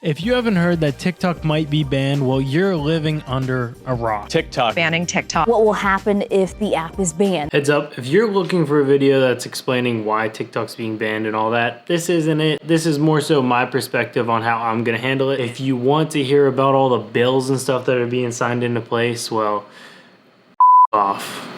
If you haven't heard that TikTok might be banned, well, you're living under a rock. TikTok. Banning TikTok. What will happen if the app is banned? Heads up, if you're looking for a video that's explaining why TikTok's being banned and all that, this isn't it. This is more so my perspective on how I'm gonna handle it. If you want to hear about all the bills and stuff that are being signed into place, well, off.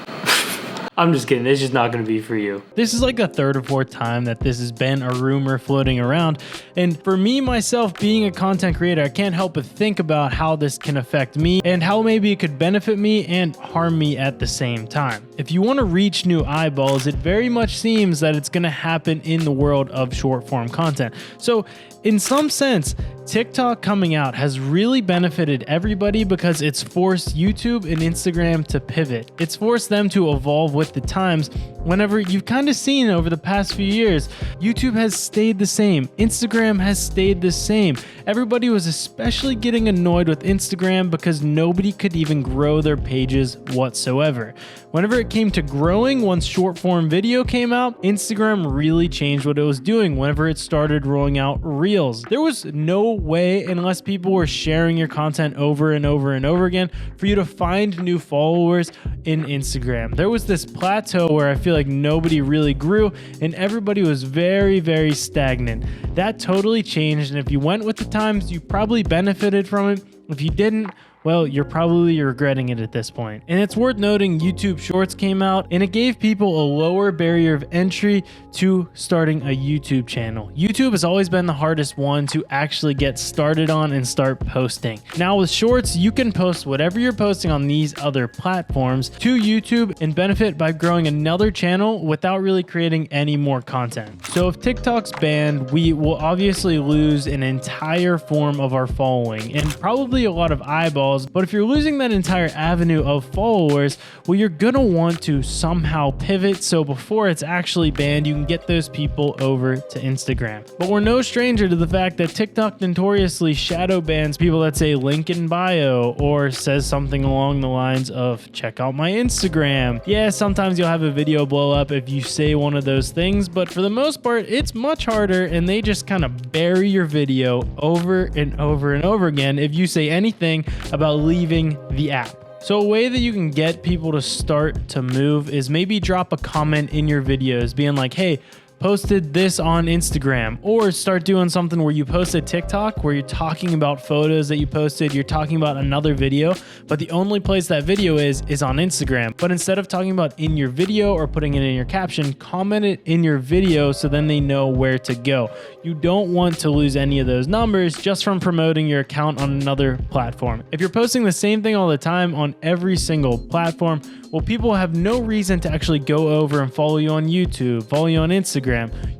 I'm just kidding, it's just not gonna be for you. This is like the third or fourth time that this has been a rumor floating around. And for me, myself, being a content creator, I can't help but think about how this can affect me and how maybe it could benefit me and harm me at the same time. If you wanna reach new eyeballs, it very much seems that it's gonna happen in the world of short form content. So in some sense, TikTok coming out has really benefited everybody because it's forced YouTube and Instagram to pivot. It's forced them to evolve with the times. Whenever you've kind of seen over the past few years, YouTube has stayed the same. Instagram has stayed the same. Everybody was especially getting annoyed with Instagram because nobody could even grow their pages whatsoever. Whenever it came to growing, once short form video came out, Instagram really changed what it was doing whenever it started rolling out Reels. There was no way, unless people were sharing your content over and over and over again, for you to find new followers in Instagram. There was this plateau where I feel like nobody really grew and everybody was very, very stagnant. That totally changed, and if you went with the times, you probably benefited from it. If you didn't, well, you're probably regretting it at this point. And it's worth noting YouTube Shorts came out and it gave people a lower barrier of entry to starting a YouTube channel. YouTube has always been the hardest one to actually get started on and start posting. Now with Shorts, you can post whatever you're posting on these other platforms to YouTube and benefit by growing another channel without really creating any more content. So if TikTok's banned, we will obviously lose an entire form of our following and probably a lot of eyeballs. But if you're losing that entire avenue of followers, well, you're gonna want to somehow pivot. So before it's actually banned, you can get those people over to Instagram. But we're no stranger to the fact that TikTok notoriously shadow bans people that say link in bio or says something along the lines of check out my Instagram. Yeah, sometimes you'll have a video blow up if you say one of those things, but for the most part, it's much harder and they just kind of bury your video over and over and over again if you say anything about leaving the app. So a way that you can get people to start to move is maybe drop a comment in your videos being like, hey, posted this on Instagram, or start doing something where you post a TikTok where you're talking about photos that you posted, you're talking about another video, but the only place that video is on Instagram. But instead of talking about in your video or putting it in your caption, comment it in your video so then they know where to go. You don't want to lose any of those numbers just from promoting your account on another platform. If you're posting the same thing all the time on every single platform, well, people have no reason to actually go over and follow you on YouTube, follow you on Instagram.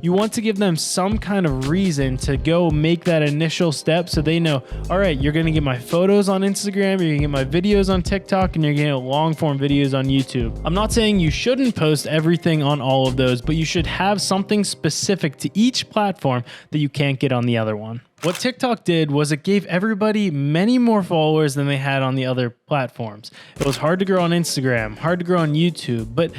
You want to give them some kind of reason to go make that initial step so they know, all right, you're gonna get my photos on Instagram, you're gonna get my videos on TikTok, and you're gonna get long form videos on YouTube. I'm not saying you shouldn't post everything on all of those, but you should have something specific to each platform that you can't get on the other one. What TikTok did was it gave everybody many more followers than they had on the other platforms. It was hard to grow on Instagram, hard to grow on YouTube, but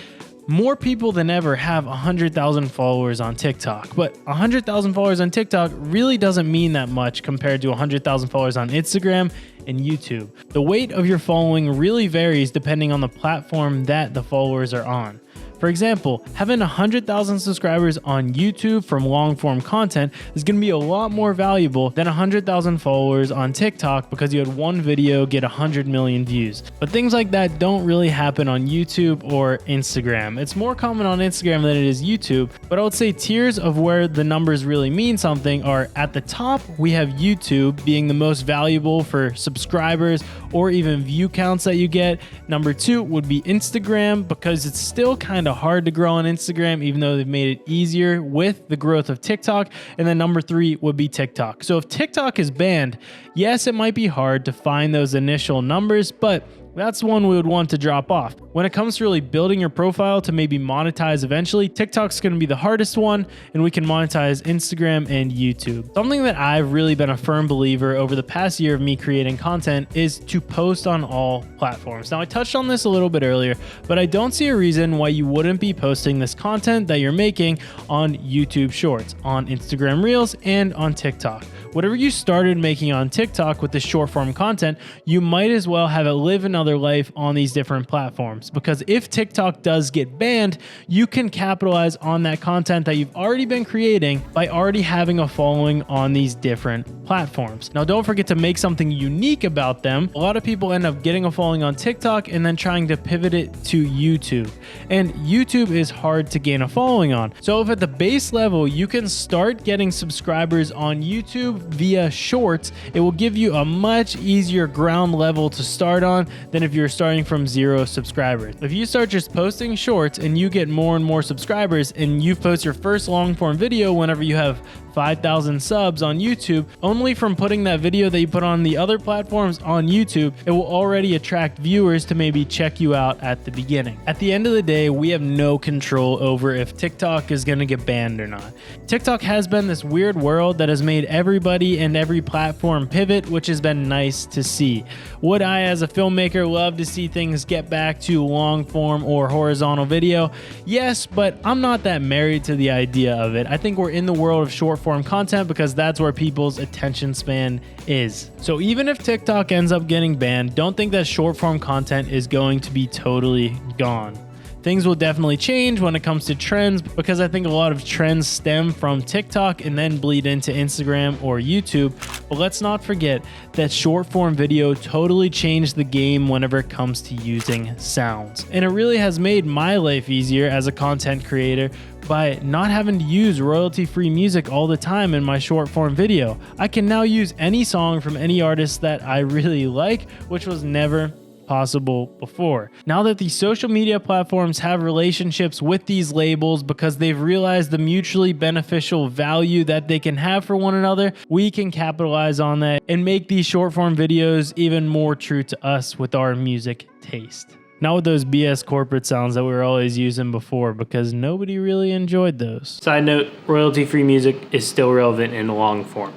more people than ever have 100,000 followers on TikTok. But 100,000 followers on TikTok really doesn't mean that much compared to 100,000 followers on Instagram and YouTube. The weight of your following really varies depending on the platform that the followers are on. For example, having 100,000 subscribers on YouTube from long form content is going to be a lot more valuable than 100,000 followers on TikTok because you had one video get 100 million views. But things like that don't really happen on YouTube or Instagram. It's more common on Instagram than it is YouTube, but I would say tiers of where the numbers really mean something are at the top, we have YouTube being the most valuable for subscribers or even view counts that you get. Number 2 would be Instagram because it's still kind of hard to grow on Instagram, even though they've made it easier with the growth of TikTok. And then number 3 would be TikTok. So if TikTok is banned, yes, it might be hard to find those initial numbers, but that's one we would want to drop off. When it comes to really building your profile to maybe monetize eventually, TikTok's going to be the hardest one, and we can monetize Instagram and YouTube. Something that I've really been a firm believer over the past year of me creating content is to post on all platforms. Now, I touched on this a little bit earlier, but I don't see a reason why you wouldn't be posting this content that you're making on YouTube Shorts, on Instagram Reels, and on TikTok. whatever you started making on TikTok with the short form content, you might as well have it live another life on these different platforms. Because if TikTok does get banned, you can capitalize on that content that you've already been creating by already having a following on these different platforms. Now, don't forget to make something unique about them. A lot of people end up getting a following on TikTok and then trying to pivot it to YouTube. And YouTube is hard to gain a following on. So if at the base level, you can start getting subscribers on YouTube via Shorts, it will give you a much easier ground level to start on than if you're starting from 0 subscribers. If you start just posting Shorts and you get more and more subscribers and you post your first long form video whenever you have 5,000 subs on YouTube, only from putting that video that you put on the other platforms on YouTube, it will already attract viewers to maybe check you out at the beginning. At the end of the day, we have no control over if TikTok is going to get banned or not. TikTok has been this weird world that has made everybody and every platform pivot, which has been nice to see. Would I, as a filmmaker, love to see things get back to long form or horizontal video? Yes, but I'm not that married to the idea of it. I think we're in the world of short form content because that's where people's attention span is. So even if TikTok ends up getting banned, don't think that short form content is going to be totally gone. Things will definitely change when it comes to trends because I think a lot of trends stem from TikTok and then bleed into Instagram or YouTube. But let's not forget that short form video totally changed the game whenever it comes to using sounds. And it really has made my life easier as a content creator by not having to use royalty-free music all the time in my short form video. I can now use any song from any artist that I really like, which was never possible before. Now that these social media platforms have relationships with these labels because they've realized the mutually beneficial value that they can have for one another, we can capitalize on that and make these short form videos even more true to us with our music taste. Not with those BS corporate sounds that we were always using before because nobody really enjoyed those. Side note, royalty-free music is still relevant in long form.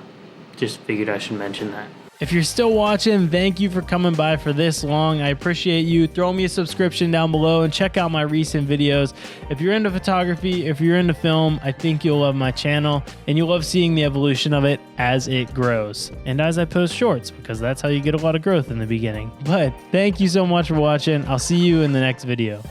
Just figured I should mention that. If you're still watching, thank you for coming by for this long. I appreciate you. Throw me a subscription down below and check out my recent videos. If you're into photography, if you're into film, I think you'll love my channel and you'll love seeing the evolution of it as it grows. And as I post shorts, because that's how you get a lot of growth in the beginning. But thank you so much for watching. I'll see you in the next video.